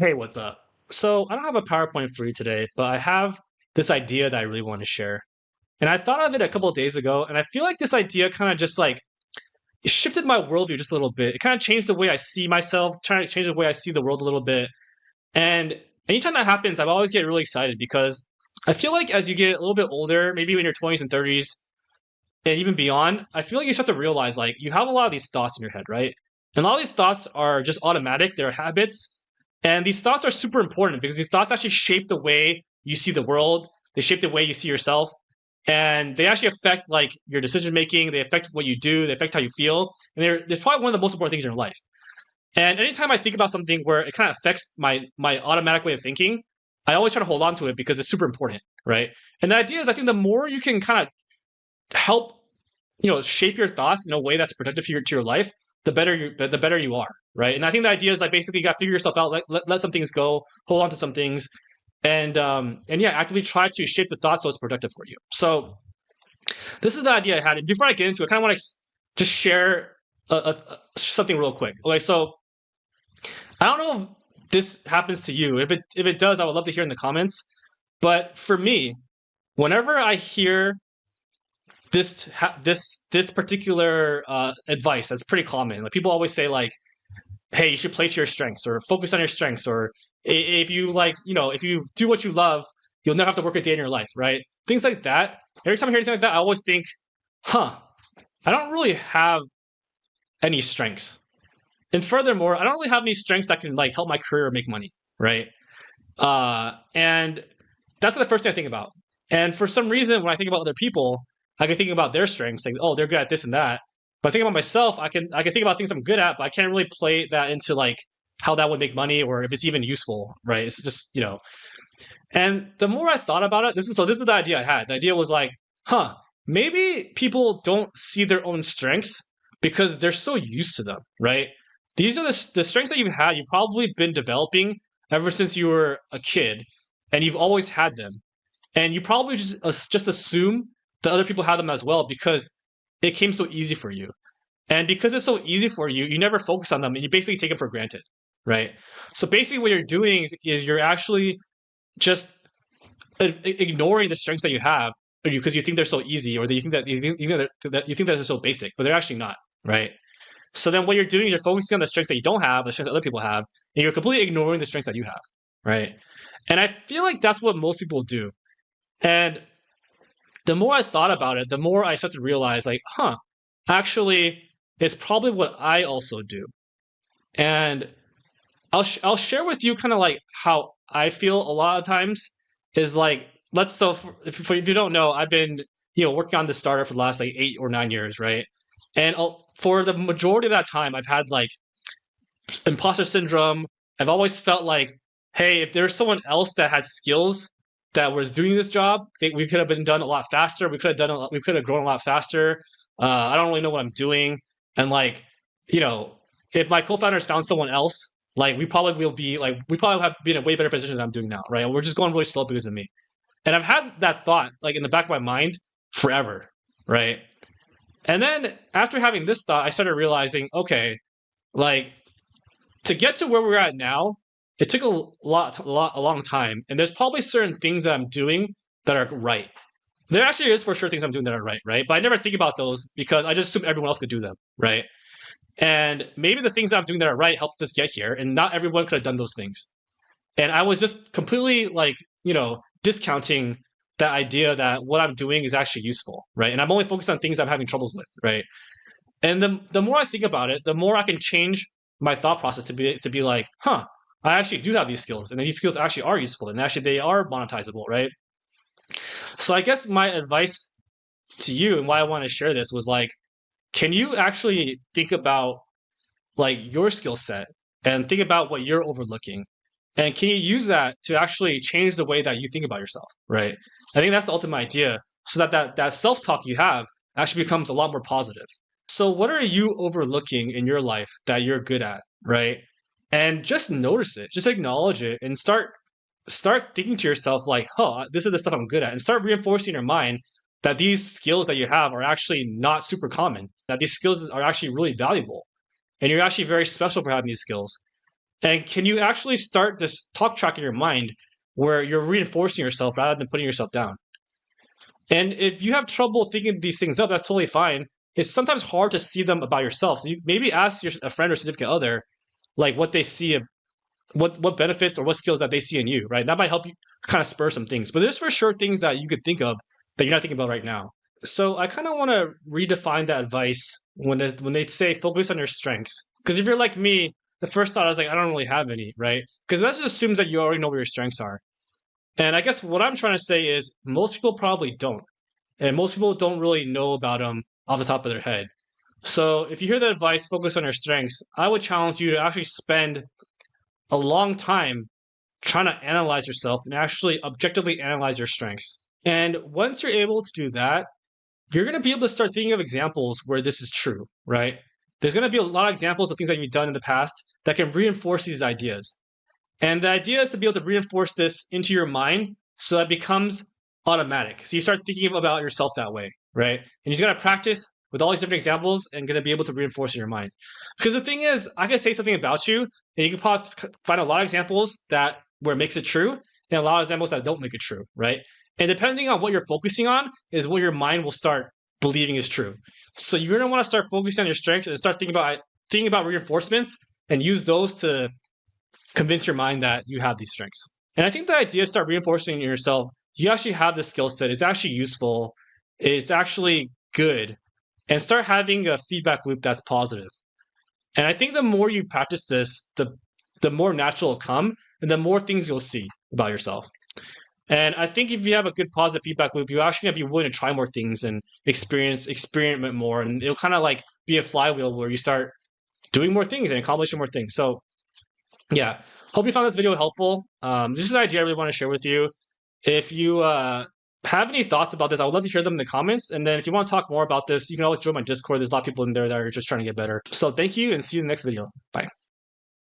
Hey, what's up? So, I don't have a PowerPoint for you today, but I have this idea that I really want to share. And I thought of it a couple of days ago, and I feel like this idea kind of just like it shifted my worldview just a little bit. It kind of changed the way I see myself, trying to change the way I see the world a little bit. And anytime that happens, I always get really excited because I feel like as you get a little bit older, maybe in your 20s and 30s, and even beyond, I feel like you start to realize like you have a lot of these thoughts in your head, right? And a lot of these thoughts are just automatic, they're habits. And these thoughts are super important because these thoughts actually shape the way you see the world, they shape the way you see yourself, and they actually affect like your decision making, they affect what you do, they affect how you feel. And they're probably one of the most important things in your life. And anytime I think about something where it kind of affects my automatic way of thinking, I always try to hold on to it because it's super important, right? And the idea is I think the more you can kind of help shape your thoughts in a way that's productive to your life, the better you are, right? And I think the idea is like basically you got to figure yourself out, let some things go, hold on to some things, and yeah, actively try to shape the thought so it's productive for you. So this is the idea I had. And before I get into it, I kind of want to just share something real quick. Okay, so I don't know if this happens to you. If it does, I would love to hear in the comments. But for me, whenever I hear this particular advice that's pretty common. Like people always say like, "Hey, you should play to your strengths or focus on your strengths," or if you like, if you do what you love, you'll never have to work a day in your life, right? Things like that. Every time I hear anything like that, I always think, "Huh, I don't really have any strengths." And furthermore, I don't really have any strengths that can like help my career or make money, right? And that's the first thing I think about. And for some reason, when I think about other people, I can think about their strengths, saying, "Oh, they're good at this and that." But I think about myself, I can think about things I'm good at, but I can't really play that into like how that would make money or if it's even useful, right? It's just And the more I thought about it, this is the idea I had. The idea was like, huh, maybe people don't see their own strengths because they're so used to them, right? These are the strengths that you've had. You've probably been developing ever since you were a kid, and you've always had them. And you probably just assume that other people have them as well because it came so easy for you. And because it's so easy for you, you never focus on them and you basically take them for granted, right? So basically, what you're doing is you're actually just ignoring the strengths that you have because you think they're so easy or that you think that they're so basic, but they're actually not, right? So then what you're doing is you're focusing on the strengths that you don't have, the strengths that other people have, and you're completely ignoring the strengths that you have, right? And I feel like that's what most people do. And the more I thought about it, the more I started to realize, like, huh, actually, it's probably what I also do. And I'll share with you kind of like how I feel a lot of times is like let's so if you don't know, I've been working on this startup for the last like 8 or 9 years, right? And for the majority of that time, I've had like imposter syndrome. I've always felt like, hey, if there's someone else that had skills that was doing this job, we could have been done a lot faster. We could have grown a lot faster. I don't really know what I'm doing, and like, you know, if my co-founders found someone else, like we probably have been in a way better position than I'm doing now, right? We're just going really slow because of me, and I've had that thought like in the back of my mind forever, right? And then after having this thought, I started realizing, okay, like to get to where we're at now, it took a long time, and there's probably certain things that I'm doing that are right. There actually is for sure things I'm doing that are right, right? But I never think about those because I just assume everyone else could do them, right? And maybe the things that I'm doing that are right helped us get here, and not everyone could have done those things. And I was just completely like, discounting that idea that what I'm doing is actually useful, right? And I'm only focused on things I'm having troubles with, right? And the more I think about it, the more I can change my thought process to be like, huh, I actually do have these skills, and these skills actually are useful, and actually they are monetizable, right? So I guess my advice to you and why I want to share this was like, can you actually think about like your skill set and think about what you're overlooking, and can you use that to actually change the way that you think about yourself, right? I think that's the ultimate idea, so that self talk you have actually becomes a lot more positive. So what are you overlooking in your life that you're good at, right? And just notice it, just acknowledge it, and start thinking to yourself like, "Huh, this is the stuff I'm good at," and start reinforcing in your mind that these skills that you have are actually not super common. That these skills are actually really valuable, and you're actually very special for having these skills. And can you actually start this talk track in your mind where you're reinforcing yourself rather than putting yourself down? And if you have trouble thinking these things up, that's totally fine. It's sometimes hard to see them about yourself. So you maybe ask a friend or significant other, like what they see, what benefits or what skills that they see in you, right? That might help you kind of spur some things. But there's for sure things that you could think of that you're not thinking about right now. So I kind of want to redefine that advice when they say focus on your strengths. Because if you're like me, the first thought I was like, I don't really have any, right? Because that just assumes that you already know where your strengths are. And I guess what I'm trying to say is most people probably don't. And most people don't really know about them off the top of their head. So if you hear that advice, focus on your strengths, I would challenge you to actually spend a long time trying to analyze yourself and actually objectively analyze your strengths. And once you're able to do that, you're going to be able to start thinking of examples where this is true, right? There's going to be a lot of examples of things that you've done in the past that can reinforce these ideas. And the idea is to be able to reinforce this into your mind so that it becomes automatic. So you start thinking about yourself that way, right? And you just got to practice with all these different examples and going to be able to reinforce in your mind. Because the thing is, I can say something about you, and you can probably find a lot of examples that where it makes it true, and a lot of examples that don't make it true, right? And depending on what you're focusing on, is what your mind will start believing is true. So you're going to want to start focusing on your strengths and start thinking about reinforcements and use those to convince your mind that you have these strengths. And I think the idea is start reinforcing in yourself. You actually have this skill set. It's actually useful. It's actually good. And start having a feedback loop that's positive. And I think the more you practice this, the more natural it'll come and the more things you'll see about yourself. And I think if you have a good positive feedback loop, you're actually gonna be willing to try more things and experiment more. And it'll kind of like be a flywheel where you start doing more things and accomplishing more things. So yeah, hope you found this video helpful. This is an idea I really want to share with you. If you have any thoughts about this, I would love to hear them in the comments. And then if you want to talk more about this, you can always join my Discord. There's a lot of people in there that are just trying to get better. So thank you and see you in the next video. Bye.